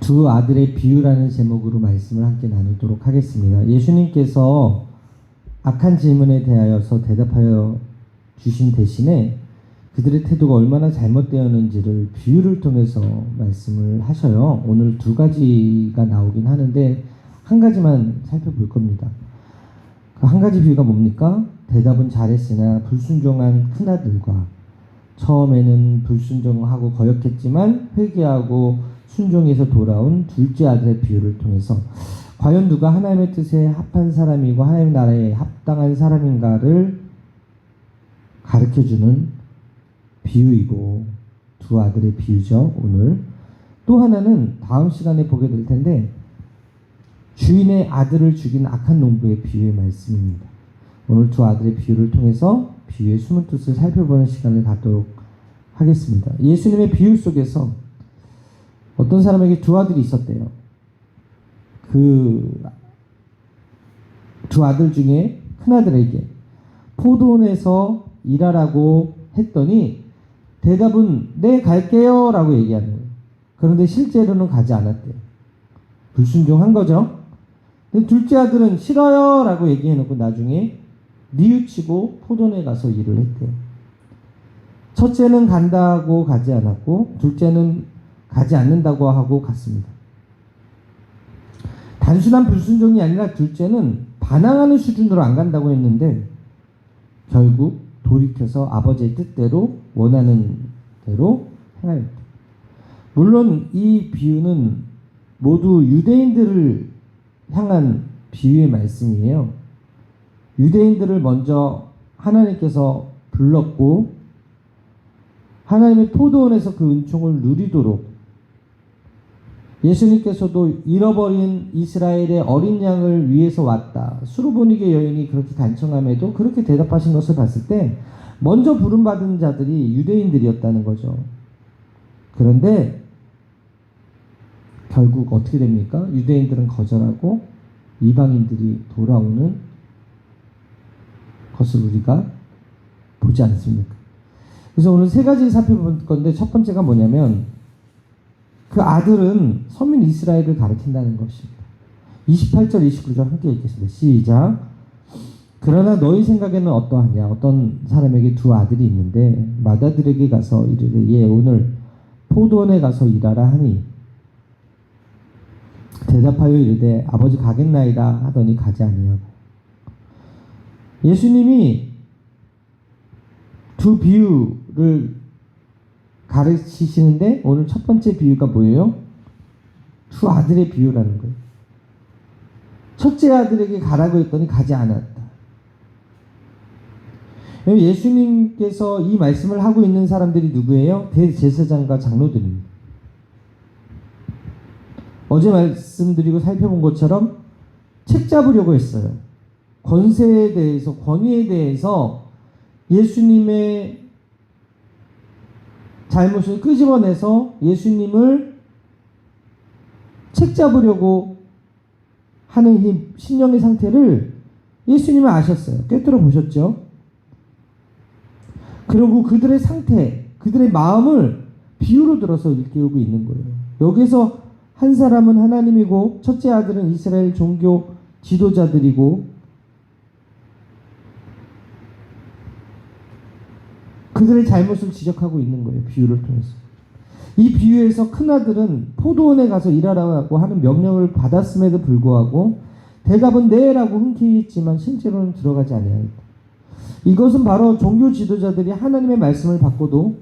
두 아들의 비유라는 제목으로 말씀을 함께 나누도록 하겠습니다. 예수님께서 악한 질문에 대하여서 대답하여 주신 대신에 그들의 태도가 얼마나 잘못되었는지를 비유를 통해서 말씀을 하셔요. 오늘 두 가지가 나오긴 하는데 한 가지만 살펴볼 겁니다. 그 한 가지 비유가 뭡니까? 대답은 잘했으나 불순종한 큰아들과 처음에는 불순종하고 거역했지만 회개하고 순종해서 돌아온 둘째 아들의 비유를 통해서 과연 누가 하나님의 뜻에 합한 사람이고 하나님 나라에 합당한 사람인가를 가르쳐주는 비유이고 두 아들의 비유죠. 오늘 또 하나는 다음 시간에 보게 될 텐데 주인의 아들을 죽인 악한 농부의 비유의 말씀입니다. 오늘 두 아들의 비유를 통해서 비유의 숨은 뜻을 살펴보는 시간을 갖도록 하겠습니다. 예수님의 비유 속에서 어떤 사람에게 두 아들이 있었대요. 그 두 아들 중에 큰아들에게 포도원에서 일하라고 했더니 대답은 네 갈게요 라고 얘기하는 거예요. 그런데 실제로는 가지 않았대요. 불순종한 거죠. 근데 둘째 아들은 싫어요 라고 얘기해놓고 나중에 뉘우치고 포도원에 가서 일을 했대요. 첫째는 간다고 가지 않았고 둘째는 가지 않는다고 하고 갔습니다. 단순한 불순종이 아니라 둘째는 반항하는 수준으로 안 간다고 했는데 결국 돌이켜서 아버지의 뜻대로 원하는 대로 행하였다. 물론 이 비유는 모두 유대인들을 향한 비유의 말씀이에요. 유대인들을 먼저 하나님께서 불렀고 하나님의 포도원에서 그 은총을 누리도록 예수님께서도 잃어버린 이스라엘의 어린 양을 위해서 왔다. 수르보니게 여인이 그렇게 간청함에도 그렇게 대답하신 것을 봤을 때 먼저 부름받은 자들이 유대인들이었다는 거죠. 그런데 결국 어떻게 됩니까? 유대인들은 거절하고 이방인들이 돌아오는 것을 우리가 보지 않습니까? 그래서 오늘 세 가지 살펴볼 건데 첫 번째가 뭐냐면 그 아들은 서민 이스라엘을 가리킨다는 것입니다. 28절 29절 함께 읽겠습니다. 시작. 그러나 너희 생각에는 어떠하냐? 어떤 사람에게 두 아들이 있는데 맏아들에게 가서 이르되 예 오늘 포도원에 가서 일하라 하니 대답하여 이르되 아버지 가겠나이다 하더니 가지 아니하고. 예수님이 두 비유를 가르치시는데 오늘 첫 번째 비유가 뭐예요? 두 아들의 비유라는 거예요. 첫째 아들에게 가라고 했더니 가지 않았다. 예수님께서 이 말씀을 하고 있는 사람들이 누구예요? 대제사장과 장로들입니다. 어제 말씀드리고 살펴본 것처럼 책 잡으려고 했어요. 권세에 대해서, 권위에 대해서 예수님의 잘못을 끄집어내서 예수님을 책 잡으려고 하는 이 신령의 상태를 예수님은 아셨어요. 꿰뚫어 보셨죠? 그리고 그들의 상태, 그들의 마음을 비유로 들어서 일깨우고 있는 거예요. 여기서 한 사람은 하나님이고 첫째 아들은 이스라엘 종교 지도자들이고 그들의 잘못을 지적하고 있는 거예요. 비유를 통해서. 이 비유에서 큰아들은 포도원에 가서 일하라고 하는 명령을 받았음에도 불구하고 대답은 네라고 흔쾌히 했지만 실제로는 들어가지 아니하였다. 이것은 바로 종교 지도자들이 하나님의 말씀을 받고도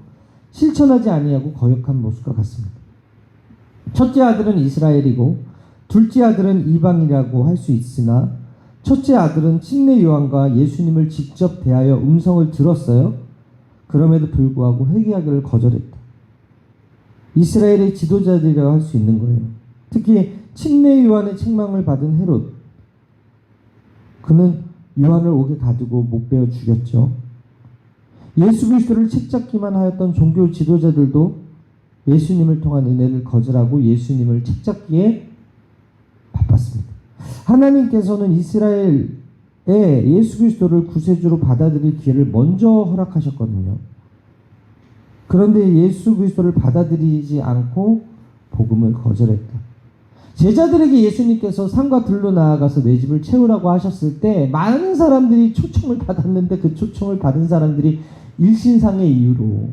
실천하지 아니하고 거역한 모습과 같습니다. 첫째 아들은 이스라엘이고 둘째 아들은 이방이라고 할 수 있으나 첫째 아들은 침례 요한과 예수님을 직접 대하여 음성을 들었어요. 그럼에도 불구하고 회개하기를 거절했다. 이스라엘의 지도자들이라고 할 수 있는 거예요. 특히 침례 요한의 책망을 받은 헤롯. 그는 요한을 옥에 가두고 못 베어 죽였죠. 예수 그리스도를 책잡기만 하였던 종교 지도자들도 예수님을 통한 은혜를 거절하고 예수님을 책잡기에 바빴습니다. 하나님께서는 이스라엘 예수 그리스도를 구세주로 받아들일 기회를 먼저 허락하셨거든요. 그런데 예수 그리스도를 받아들이지 않고 복음을 거절했다. 제자들에게 예수님께서 산과 들로 나아가서 내 집을 채우라고 하셨을 때 많은 사람들이 초청을 받았는데 그 초청을 받은 사람들이 일신상의 이유로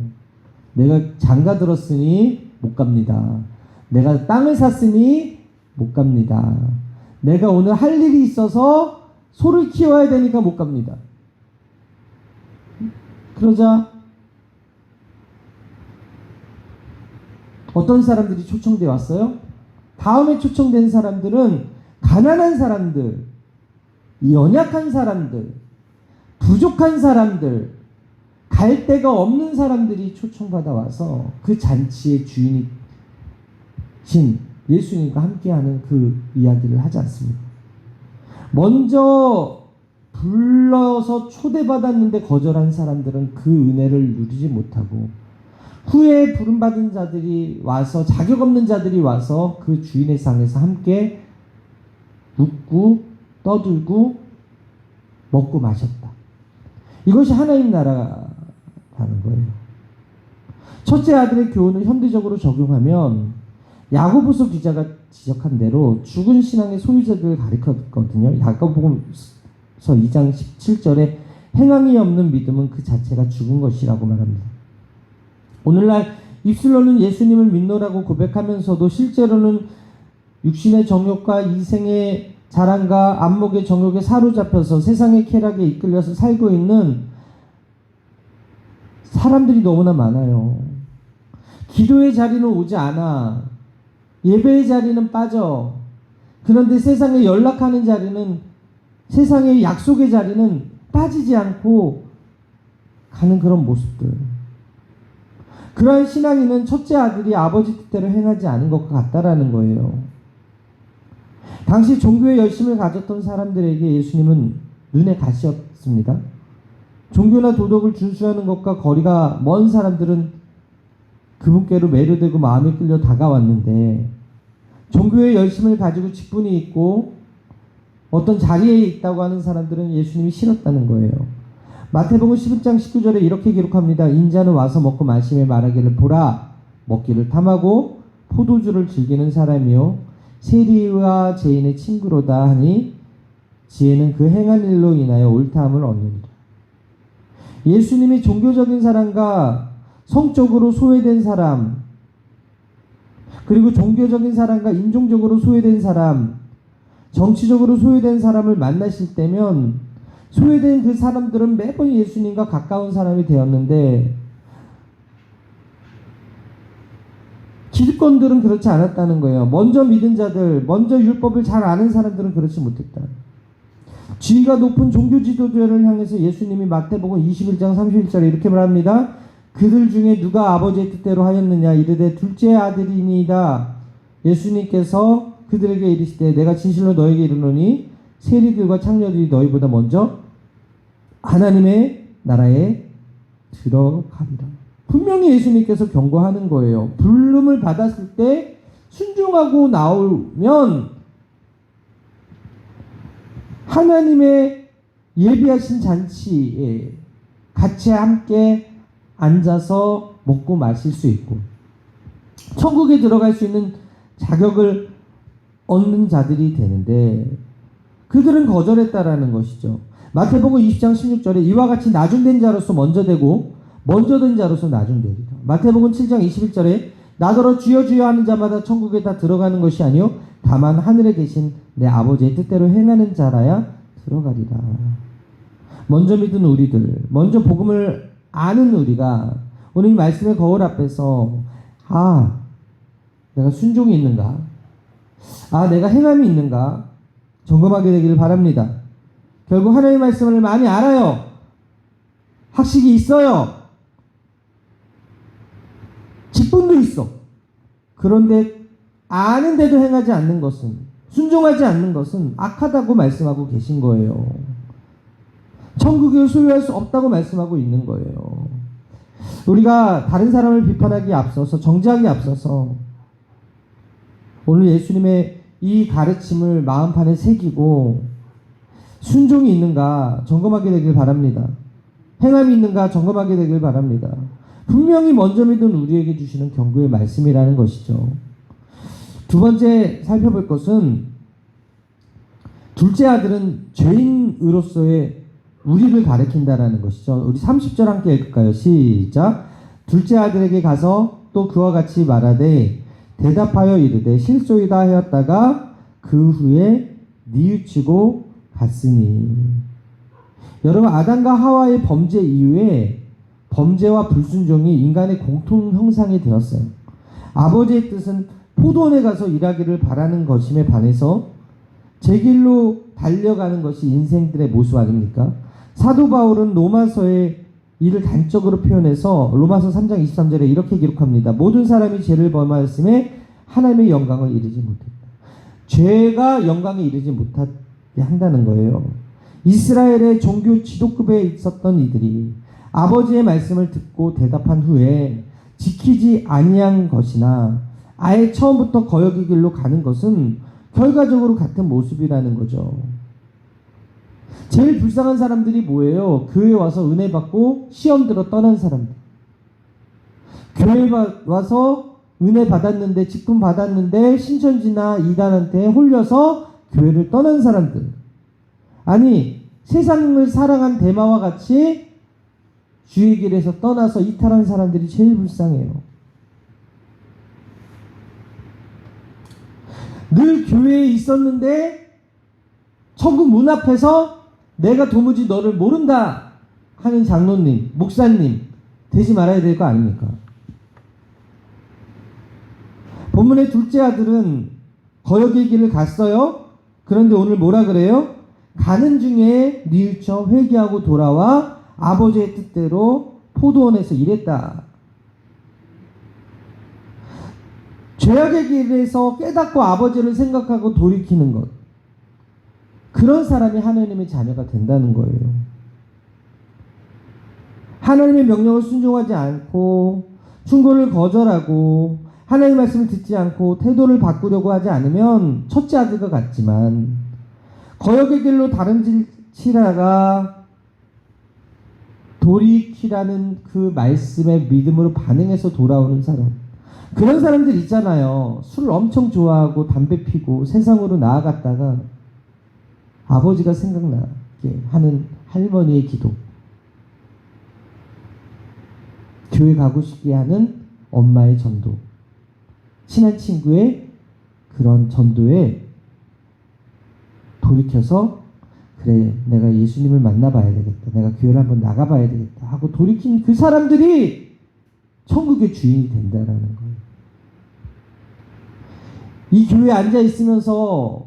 내가 장가 들었으니 못 갑니다. 내가 땅을 샀으니 못 갑니다. 내가 오늘 할 일이 있어서 소를 키워야 되니까 못 갑니다. 그러자 어떤 사람들이 초청돼 왔어요? 다음에 초청된 사람들은 가난한 사람들, 연약한 사람들, 부족한 사람들, 갈 데가 없는 사람들이 초청받아 와서 그 잔치의 주인이신 예수님과 함께하는 그 이야기를 하지 않습니다. 먼저 불러서 초대받았는데 거절한 사람들은 그 은혜를 누리지 못하고 후에 부름받은 자들이 와서 자격 없는 자들이 와서 그 주인의 상에서 함께 웃고 떠들고 먹고 마셨다. 이것이 하나님 나라라는 거예요. 첫째 아들의 교훈을 현대적으로 적용하면 야고보서 기자가 지적한 대로 죽은 신앙의 소유자들을 가리켰거든요. 야고보서 2장 17절에 행함이 없는 믿음은 그 자체가 죽은 것이라고 말합니다. 오늘날 입술로는 예수님을 믿노라고 고백하면서도 실제로는 육신의 정욕과 이생의 자랑과 안목의 정욕에 사로잡혀서 세상의 쾌락에 이끌려서 살고 있는 사람들이 너무나 많아요. 기도의 자리는 오지 않아. 예배의 자리는 빠져. 그런데 세상에 연락하는 자리는, 세상의 약속의 자리는 빠지지 않고 가는 그런 모습들. 그러한 신앙인은 첫째 아들이 아버지 뜻대로 행하지 않은 것과 같다라는 거예요. 당시 종교에 열심을 가졌던 사람들에게 예수님은 눈에 가시였습니다. 종교나 도덕을 준수하는 것과 거리가 먼 사람들은 그분께로 매료되고 마음에 끌려 다가왔는데, 종교에 열심을 가지고 직분이 있고 어떤 자리에 있다고 하는 사람들은 예수님이 싫었다는 거예요. 마태복음 11장 19절에 이렇게 기록합니다. 인자는 와서 먹고 마시며 말하기를 보라, 먹기를 탐하고 포도주를 즐기는 사람이요 세리와 죄인의 친구로다 하니 지혜는 그 행한 일로 인하여 옳다함을 얻느니라. 예수님이 종교적인 사람과 성적으로 소외된 사람, 그리고 종교적인 사람과 인종적으로 소외된 사람, 정치적으로 소외된 사람을 만나실 때면 소외된 그 사람들은 매번 예수님과 가까운 사람이 되었는데 기득권들은 그렇지 않았다는 거예요. 먼저 믿은 자들, 먼저 율법을 잘 아는 사람들은 그렇지 못했다. 지위가 높은 종교 지도자를 향해서 예수님이 마태복음 21장 31절에 이렇게 말합니다. 그들 중에 누가 아버지의 뜻대로 하였느냐 이르되 둘째 아들이니이다. 예수님께서 그들에게 이르시되 내가 진실로 너에게 이르노니 세리들과 창녀들이 너희보다 먼저 하나님의 나라에 들어가리라. 분명히 예수님께서 경고하는 거예요. 부름을 받았을 때 순종하고 나오면 하나님의 예비하신 잔치에 같이 함께 앉아서 먹고 마실 수 있고 천국에 들어갈 수 있는 자격을 얻는 자들이 되는데 그들은 거절했다라는 것이죠. 마태복음 20장 16절에 이와 같이 나중된 자로서 먼저 되고 먼저 된 자로서 나중되리라. 마태복음 7장 21절에 나더러 주여 주여 하는 자마다 천국에 다 들어가는 것이 아니요 다만 하늘에 계신 내 아버지의 뜻대로 행하는 자라야 들어가리라. 먼저 믿은 우리들, 먼저 복음을 아는 우리가 오늘 이 말씀의 거울 앞에서 내가 순종이 있는가? 내가 행함이 있는가? 점검하게 되기를 바랍니다. 결국 하나님의 말씀을 많이 알아요. 학식이 있어요. 직분도 있어. 그런데 아는데도 행하지 않는 것은, 순종하지 않는 것은 악하다고 말씀하고 계신 거예요. 천국을 소유할 수 없다고 말씀하고 있는 거예요. 우리가 다른 사람을 비판하기에 앞서서, 정죄하기에 앞서서 오늘 예수님의 이 가르침을 마음판에 새기고 순종이 있는가 점검하게 되길 바랍니다. 행함이 있는가 점검하게 되길 바랍니다. 분명히 먼저 믿은 우리에게 주시는 경고의 말씀이라는 것이죠. 두 번째 살펴볼 것은 둘째 아들은 죄인으로서의 우리를 가리킨다라는 것이죠. 우리 30절 함께 읽을까요? 시작. 둘째 아들에게 가서 또 그와 같이 말하되 대답하여 이르되 실소이다 하였다가 그 후에 뉘우치고 갔으니. 여러분, 아담과 하와의 범죄 이후에 범죄와 불순종이 인간의 공통 형상이 되었어요. 아버지의 뜻은 포도원에 가서 일하기를 바라는 것임에 반해서 제 길로 달려가는 것이 인생들의 모습 아닙니까? 사도 바울은 로마서의 이를 단적으로 표현해서 로마서 3장 23절에 이렇게 기록합니다. 모든 사람이 죄를 범하였음에 하나님의 영광을 이루지 못했다. 죄가 영광에 이르지 못하게 한다는 거예요. 이스라엘의 종교 지도급에 있었던 이들이 아버지의 말씀을 듣고 대답한 후에 지키지 아니한 것이나 아예 처음부터 거역의 길로 가는 것은 결과적으로 같은 모습이라는 거죠. 제일 불쌍한 사람들이 뭐예요? 교회에 와서 은혜 받고 시험 들어 떠난 사람들. 교회에 와서 은혜 받았는데, 직분 받았는데 신천지나 이단한테 홀려서 교회를 떠난 사람들. 아니, 세상을 사랑한 데마와 같이 주의 길에서 떠나서 이탈한 사람들이 제일 불쌍해요. 늘 교회에 있었는데 천국 문 앞에서 내가 도무지 너를 모른다 하는 장로님, 목사님 되지 말아야 될 거 아닙니까? 본문의 둘째 아들은 거역의 길을 갔어요. 그런데 오늘 뭐라 그래요? 가는 중에 뉘우쳐 회개하고 돌아와 아버지의 뜻대로 포도원에서 일했다. 죄악의 길에서 깨닫고 아버지를 생각하고 돌이키는 것. 그런 사람이 하나님의 자녀가 된다는 거예요. 하나님의 명령을 순종하지 않고 충고를 거절하고 하나님의 말씀을 듣지 않고 태도를 바꾸려고 하지 않으면 첫째 아들과 같지만 거역의 길로 다른 치다가 돌이키라는 그 말씀의 믿음으로 반응해서 돌아오는 사람. 그런 사람들 있잖아요. 술을 엄청 좋아하고 담배 피고 세상으로 나아갔다가 아버지가 생각나게 하는 할머니의 기도, 교회 가고 싶게 하는 엄마의 전도, 친한 친구의 그런 전도에 돌이켜서 그래, 내가 예수님을 만나봐야 되겠다, 내가 교회를 한번 나가봐야 되겠다 하고 돌이킨 그 사람들이 천국의 주인이 된다라는 거예요. 이 교회에 앉아 있으면서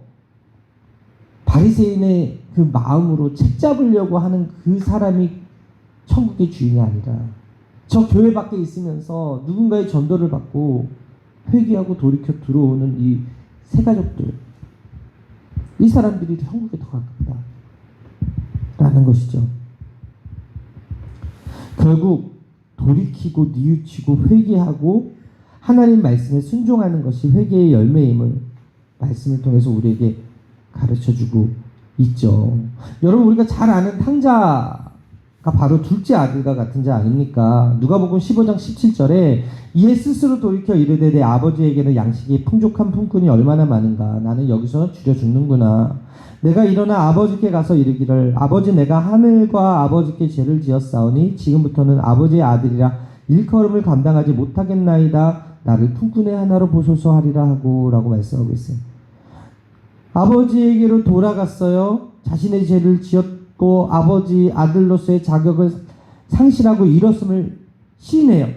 바리새인의 그 마음으로 책 잡으려고 하는 그 사람이 천국의 주인이 아니라 저 교회 밖에 있으면서 누군가의 전도를 받고 회개하고 돌이켜 들어오는 이 세 가족들, 이 사람들이 천국에 더 가깝다라는 것이죠. 결국 돌이키고 뉘우치고 회개하고 하나님 말씀에 순종하는 것이 회개의 열매임을 말씀을 통해서 우리에게 가르쳐주고 있죠. 여러분, 우리가 잘 아는 탕자가 바로 둘째 아들과 같은 자 아닙니까? 누가복음 15장 17절에 이에 스스로 돌이켜 이르되 내 아버지에게는 양식이 풍족한 품꾼이 얼마나 많은가. 나는 여기서 줄여 죽는구나. 내가 일어나 아버지께 가서 이르기를 아버지, 내가 하늘과 아버지께 죄를 지었사오니 지금부터는 아버지의 아들이라 일컬음을 감당하지 못하겠나이다. 나를 품꾼의 하나로 보소서 하리라 하고 라고 말씀하고 있어요. 아버지에게로 돌아갔어요. 자신의 죄를 지었고 아버지 아들로서의 자격을 상실하고 잃었음을 시인해요.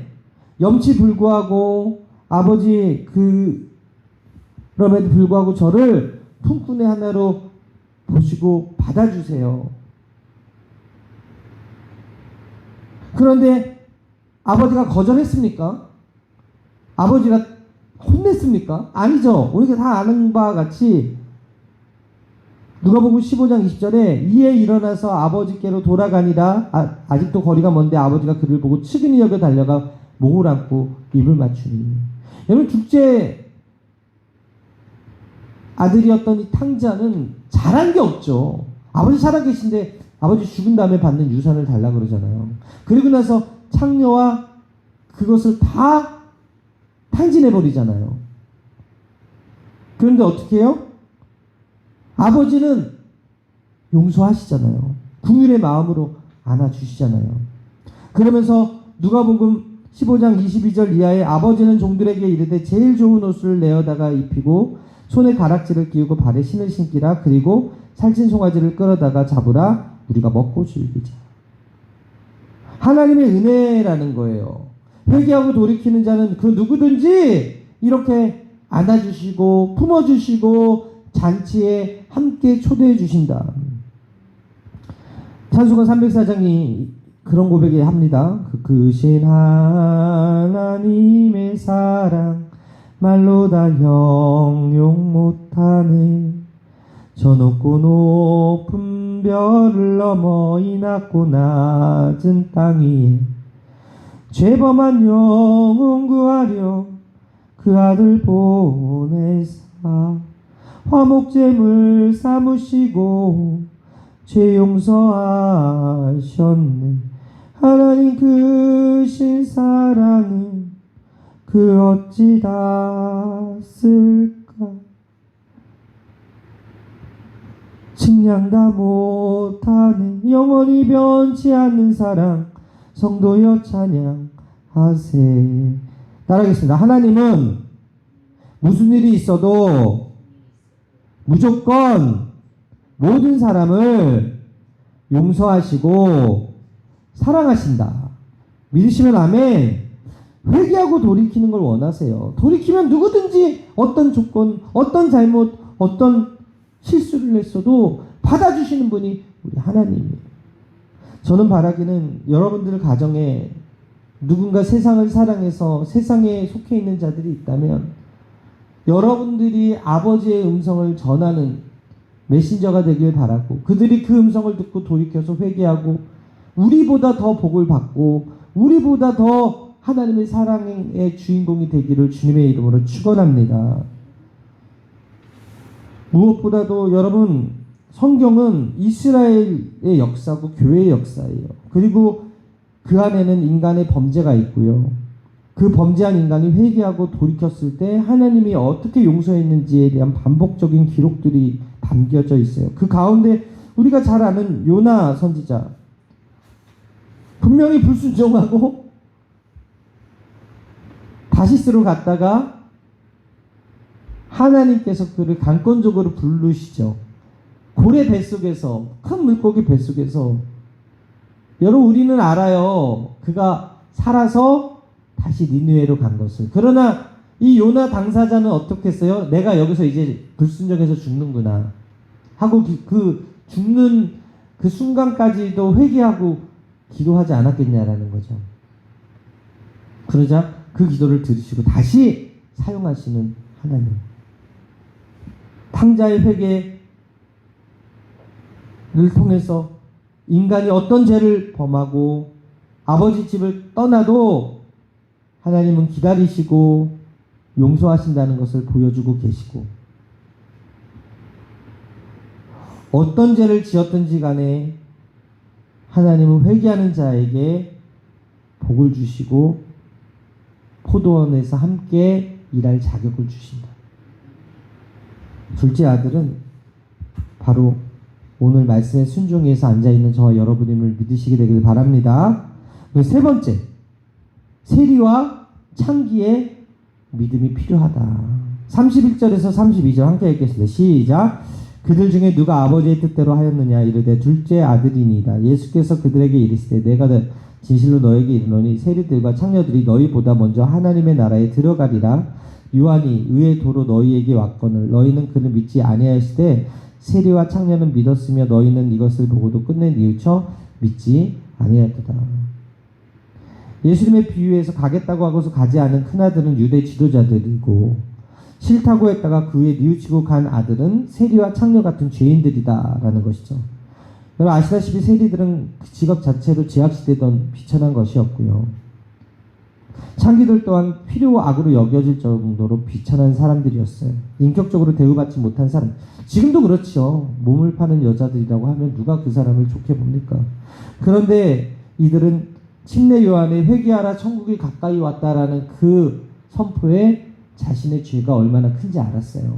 염치불구하고 아버지 그럼에도 불구하고 저를 품꾼의 하나로 보시고 받아주세요. 그런데 아버지가 거절했습니까? 아버지가 혼냈습니까? 아니죠. 우리가 다 아는 바와 같이 누가복음 15장 20절에 이에 일어나서 아버지께로 돌아가니라. 아직도 거리가 먼데 아버지가 그를 보고 측은히 여겨 달려가 목을 안고 입을 맞추니. 여러분, 둘째 아들이었던 이 탕자는 잘한 게 없죠. 아버지 살아계신데 아버지 죽은 다음에 받는 유산을 달라 그러잖아요. 그리고 나서 창녀와 그것을 다 탕진해버리잖아요. 그런데 어떻게 해요? 아버지는 용서하시잖아요. 긍휼의 마음으로 안아주시잖아요. 그러면서 누가복음 15장 22절 이하에 아버지는 종들에게 이르되 제일 좋은 옷을 내어다가 입히고 손에 가락지를 끼우고 발에 신을 신기라. 그리고 살찐 송아지를 끌어다가 잡으라. 우리가 먹고 즐기자. 하나님의 은혜라는 거예요. 회개하고 돌이키는 자는 그 누구든지 이렇게 안아주시고 품어주시고 잔치에 함께 초대해 주신다. 찬송가 304장이 그런 고백을 합니다. 그 크신 하나님의 사랑 말로 다 형용 못하네. 저 높고 높은 별을 넘어 이 낮고 낮은 땅 위에 죄범한 영혼 구하려 그 아들 보내사 화목제물 삼으시고 죄 용서하셨네. 하나님 크신 사랑은 그 어찌 닿았을까. 측량 다 못하네. 영원히 변치 않는 사랑 성도여 찬양하세. 따라하겠습니다. 하나님은 무슨 일이 있어도 무조건 모든 사람을 용서하시고 사랑하신다. 믿으시면 아멘. 회개하고 돌이키는 걸 원하세요. 돌이키면 누구든지 어떤 조건, 어떤 잘못, 어떤 실수를 했어도 받아주시는 분이 우리 하나님이에요. 저는 바라기는 여러분들 가정에 누군가 세상을 사랑해서 세상에 속해 있는 자들이 있다면 여러분들이 아버지의 음성을 전하는 메신저가 되길 바라고, 그들이 그 음성을 듣고 돌이켜서 회개하고 우리보다 더 복을 받고 우리보다 더 하나님의 사랑의 주인공이 되기를 주님의 이름으로 축원합니다. 무엇보다도 여러분, 성경은 이스라엘의 역사고 교회의 역사예요. 그리고 그 안에는 인간의 범죄가 있고요. 그 범죄한 인간이 회개하고 돌이켰을 때 하나님이 어떻게 용서했는지에 대한 반복적인 기록들이 담겨져 있어요. 그 가운데 우리가 잘 아는 요나 선지자, 분명히 불순종하고 다시스로 갔다가 하나님께서 그를 강권적으로 부르시죠. 고래 뱃속에서, 큰 물고기 뱃속에서. 여러분, 우리는 알아요. 그가 살아서 다시 니느웨로 간 것을. 그러나 이 요나 당사자는 어떻게 했어요? 내가 여기서 이제 불순종해서 죽는구나 하고 그 죽는 그 순간까지도 회개하고 기도하지 않았겠냐라는 거죠. 그러자 그 기도를 들으시고 다시 사용하시는 하나님. 탕자의 회개를 통해서 인간이 어떤 죄를 범하고 아버지 집을 떠나도 하나님은 기다리시고 용서하신다는 것을 보여주고 계시고, 어떤 죄를 지었든지 간에 하나님은 회개하는 자에게 복을 주시고 포도원에서 함께 일할 자격을 주신다. 둘째 아들은 바로 오늘 말씀에 순종해서 앉아있는 저와 여러분임을 믿으시게 되길 바랍니다. 세 번째, 세리와 창기의 믿음이 필요하다. 31절에서 32절 함께 읽겠습니다. 시작. 그들 중에 누가 아버지의 뜻대로 하였느냐 이르되 둘째 아들이니이다. 예수께서 그들에게 이르시되 내가 진실로 너에게 이르노니 세리들과 창녀들이 너희보다 먼저 하나님의 나라에 들어가리라. 요한이 의의 도로 너희에게 왔거늘 너희는 그를 믿지 아니하시되 세리와 창녀는 믿었으며 너희는 이것을 보고도 끝내 뉘우쳐 믿지 아니하였도다. 예수님의 비유에서 가겠다고 하고서 가지 않은 큰아들은 유대 지도자들이고 싫다고 했다가 그 위에 뉘우치고 간 아들은 세리와 창녀 같은 죄인들이다 라는 것이죠. 여러분 아시다시피 세리들은 그 직업 자체로 제약시되던 비천한 것이었고요. 창기들 또한 필요 악으로 여겨질 정도로 비천한 사람들이었어요. 인격적으로 대우받지 못한 사람. 지금도 그렇죠. 몸을 파는 여자들이라고 하면 누가 그 사람을 좋게 봅니까? 그런데 이들은 침례 요한의 회개하라 천국이 가까이 왔다라는 그 선포에 자신의 죄가 얼마나 큰지 알았어요.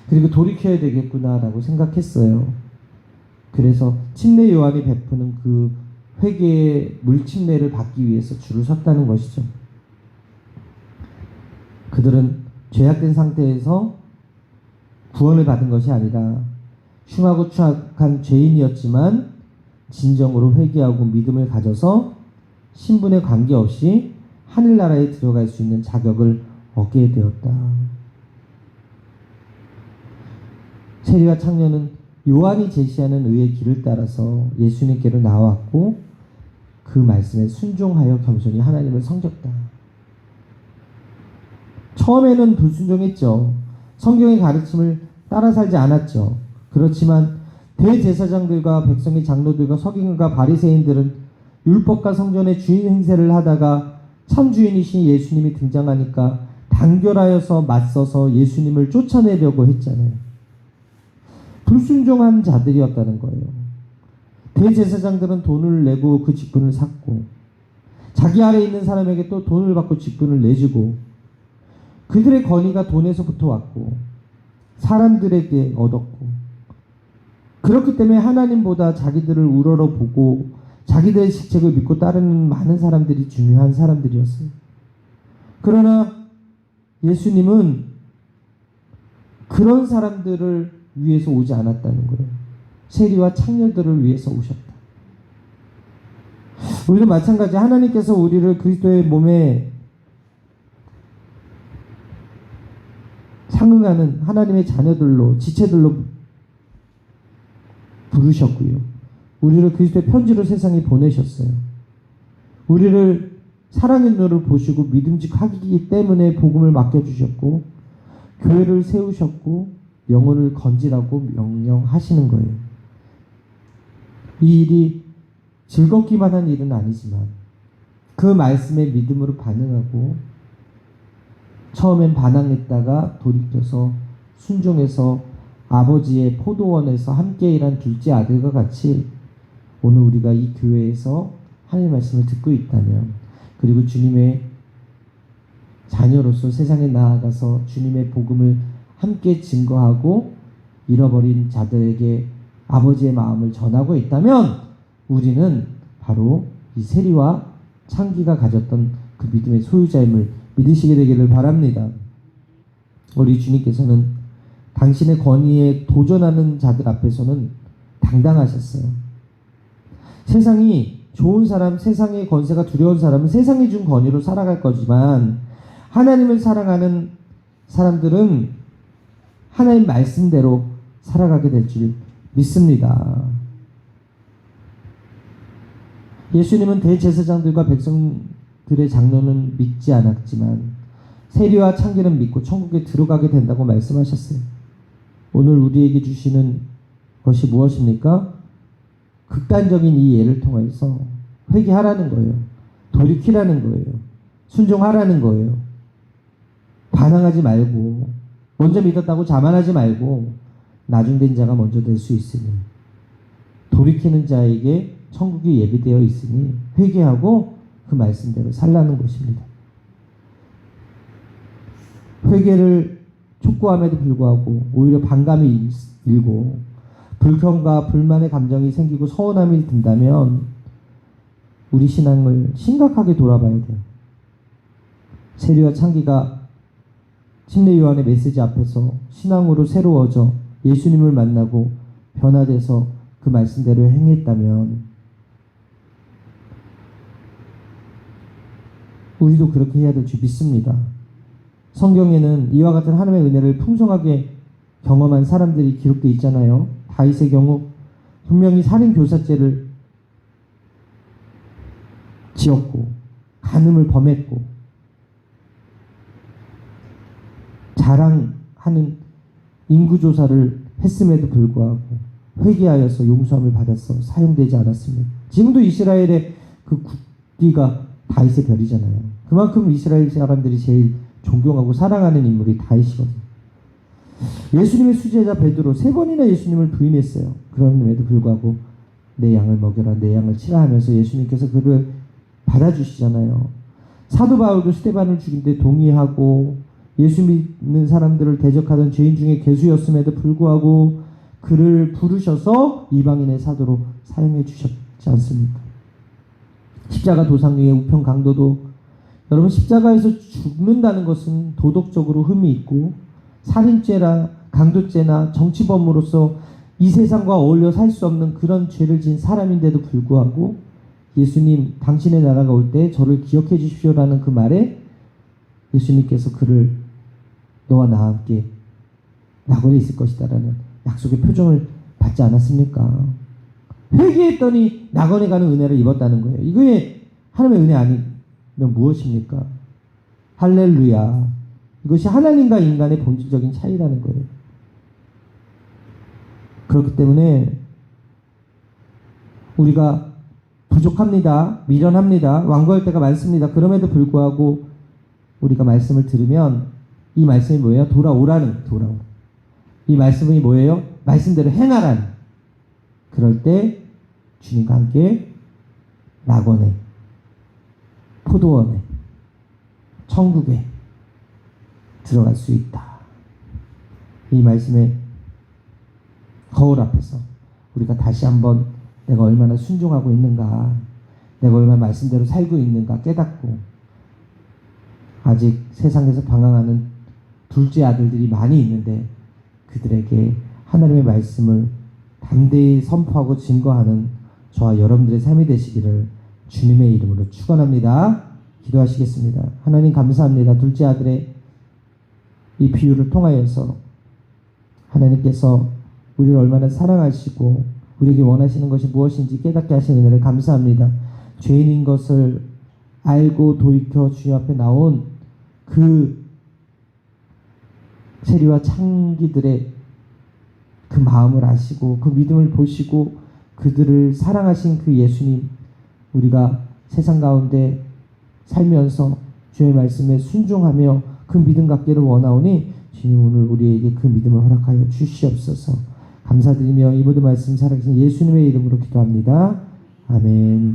그리고 돌이켜야 되겠구나라고 생각했어요. 그래서 침례 요한이 베푸는 그 회개의 물침례를 받기 위해서 줄을 섰다는 것이죠. 그들은 죄악된 상태에서 구원을 받은 것이 아니라 흉하고 추악한 죄인이었지만 진정으로 회개하고 믿음을 가져서 신분에 관계없이 하늘나라에 들어갈 수 있는 자격을 얻게 되었다. 세리와 창녀는 요한이 제시하는 의의 길을 따라서 예수님께로 나왔고 그 말씀에 순종하여 겸손히 하나님을 섬겼다. 처음에는 불순종했죠. 성경의 가르침을 따라 살지 않았죠. 그렇지만 대제사장들과 백성의 장로들과 서기관과 바리새인들은 율법과 성전의 주인 행세를 하다가 참 주인이신 예수님이 등장하니까 단결하여서 맞서서 예수님을 쫓아내려고 했잖아요. 불순종한 자들이었다는 거예요. 대제사장들은 돈을 내고 그 직분을 샀고 자기 아래에 있는 사람에게 또 돈을 받고 직분을 내주고 그들의 권위가 돈에서부터 왔고 사람들에게 얻었고 그렇기 때문에 하나님보다 자기들을 우러러보고 자기들의 직책을 믿고 따르는 많은 사람들이 중요한 사람들이었어요. 그러나 예수님은 그런 사람들을 위해서 오지 않았다는 거예요. 세리와 창녀들을 위해서 오셨다. 우리도 마찬가지 하나님께서 우리를 그리스도의 몸에 상응하는 하나님의 자녀들로 지체들로 부르셨고요. 우리를 그리스도의 편지로 세상에 보내셨어요. 우리를 사랑의 눈으로 보시고 믿음직하기 때문에 복음을 맡겨주셨고 교회를 세우셨고 영혼을 건지라고 명령하시는 거예요. 이 일이 즐겁기만 한 일은 아니지만 그 말씀에 믿음으로 반응하고 처음엔 반항했다가 돌이켜서 순종해서 아버지의 포도원에서 함께 일한 둘째 아들과 같이 오늘 우리가 이 교회에서 하나님의 말씀을 듣고 있다면 그리고 주님의 자녀로서 세상에 나아가서 주님의 복음을 함께 증거하고 잃어버린 자들에게 아버지의 마음을 전하고 있다면 우리는 바로 이 세리와 창기가 가졌던 그 믿음의 소유자임을 믿으시게 되기를 바랍니다. 우리 주님께서는 당신의 권위에 도전하는 자들 앞에서는 당당하셨어요. 세상이 좋은 사람, 세상의 권세가 두려운 사람은 세상이 준 권위로 살아갈 거지만 하나님을 사랑하는 사람들은 하나님 말씀대로 살아가게 될 줄 믿습니다. 예수님은 대제사장들과 백성들의 장로는 믿지 않았지만 세리와 창기는 믿고 천국에 들어가게 된다고 말씀하셨어요. 오늘 우리에게 주시는 것이 무엇입니까? 극단적인 이 예를 통해서 회개하라는 거예요. 돌이키라는 거예요. 순종하라는 거예요. 반항하지 말고 먼저 믿었다고 자만하지 말고 나중된 자가 먼저 될 수 있으니 돌이키는 자에게 천국이 예비되어 있으니 회개하고 그 말씀대로 살라는 것입니다. 회개를 촉구함에도 불구하고 오히려 반감이 일고 불평과 불만의 감정이 생기고 서운함이 든다면 우리 신앙을 심각하게 돌아봐야 돼요. 세리와 창기가 침례 요한의 메시지 앞에서 신앙으로 새로워져 예수님을 만나고 변화돼서 그 말씀대로 행했다면 우리도 그렇게 해야 될 줄 믿습니다. 성경에는 이와 같은 하나님의 은혜를 풍성하게 경험한 사람들이 기록되어 있잖아요. 다윗의 경우 분명히 살인교사죄를 지었고 간음을 범했고 자랑하는 인구조사를 했음에도 불구하고 회개하여서 용서함을 받아서 사용되지 않았습니다. 지금도 이스라엘의 그 국기가 다윗의 별이잖아요. 그만큼 이스라엘 사람들이 제일 존경하고 사랑하는 인물이 다윗이거든요. 예수님의 수제자 베드로 3번이나 예수님을 부인했어요. 그럼에도 불구하고 내 양을 먹여라, 내 양을 치라 하면서 예수님께서 그를 받아주시잖아요. 사도 바울도 스데반을 죽인 데 동의하고 예수 믿는 사람들을 대적하던 죄인 중에 괴수였음에도 불구하고 그를 부르셔서 이방인의 사도로 사용해 주셨지 않습니까? 십자가 도상 위의 우편 강도도, 여러분, 십자가에서 죽는다는 것은 도덕적으로 흠이 있고 살인죄나 강도죄나 정치범으로서 이 세상과 어울려 살 수 없는 그런 죄를 지은 사람인데도 불구하고 예수님, 당신의 나라가 올 때 저를 기억해 주십시오라는 그 말에 예수님께서 그를 너와 나와 함께 낙원에 있을 것이다라는 약속의 표정을 받지 않았습니까? 회개했더니 낙원에 가는 은혜를 입었다는 거예요. 이게 하나님의 은혜 아니면 무엇입니까? 할렐루야. 이것이 하나님과 인간의 본질적인 차이라는 거예요. 그렇기 때문에 우리가 부족합니다. 미련합니다. 완고할 때가 많습니다. 그럼에도 불구하고 우리가 말씀을 들으면 이 말씀이 뭐예요? 돌아오라는, 돌아오. 이 말씀이 뭐예요? 말씀대로 행하라는. 그럴 때 주님과 함께 낙원에, 포도원에, 천국에 들어갈 수 있다. 이 말씀의 거울 앞에서 우리가 다시 한번 내가 얼마나 순종하고 있는가, 내가 얼마나 말씀대로 살고 있는가 깨닫고, 아직 세상에서 방황하는 둘째 아들들이 많이 있는데 그들에게 하나님의 말씀을 담대히 선포하고 증거하는 저와 여러분들의 삶이 되시기를 주님의 이름으로 축원합니다. 기도하시겠습니다. 하나님 감사합니다. 둘째 아들의 이 비유를 통하여서 하나님께서 우리를 얼마나 사랑하시고 우리에게 원하시는 것이 무엇인지 깨닫게 하시는 은혜를 감사합니다. 죄인인 것을 알고 돌이켜 주님 앞에 나온 그 세리와 창기들의 그 마음을 아시고 그 믿음을 보시고 그들을 사랑하신 그 예수님, 우리가 세상 가운데 살면서 주의 말씀에 순종하며 그 믿음 갖기를 원하오니 주님 오늘 우리에게 그 믿음을 허락하여 주시옵소서. 감사드리며 이 모든 말씀 살아계신 예수님의 이름으로 기도합니다. 아멘.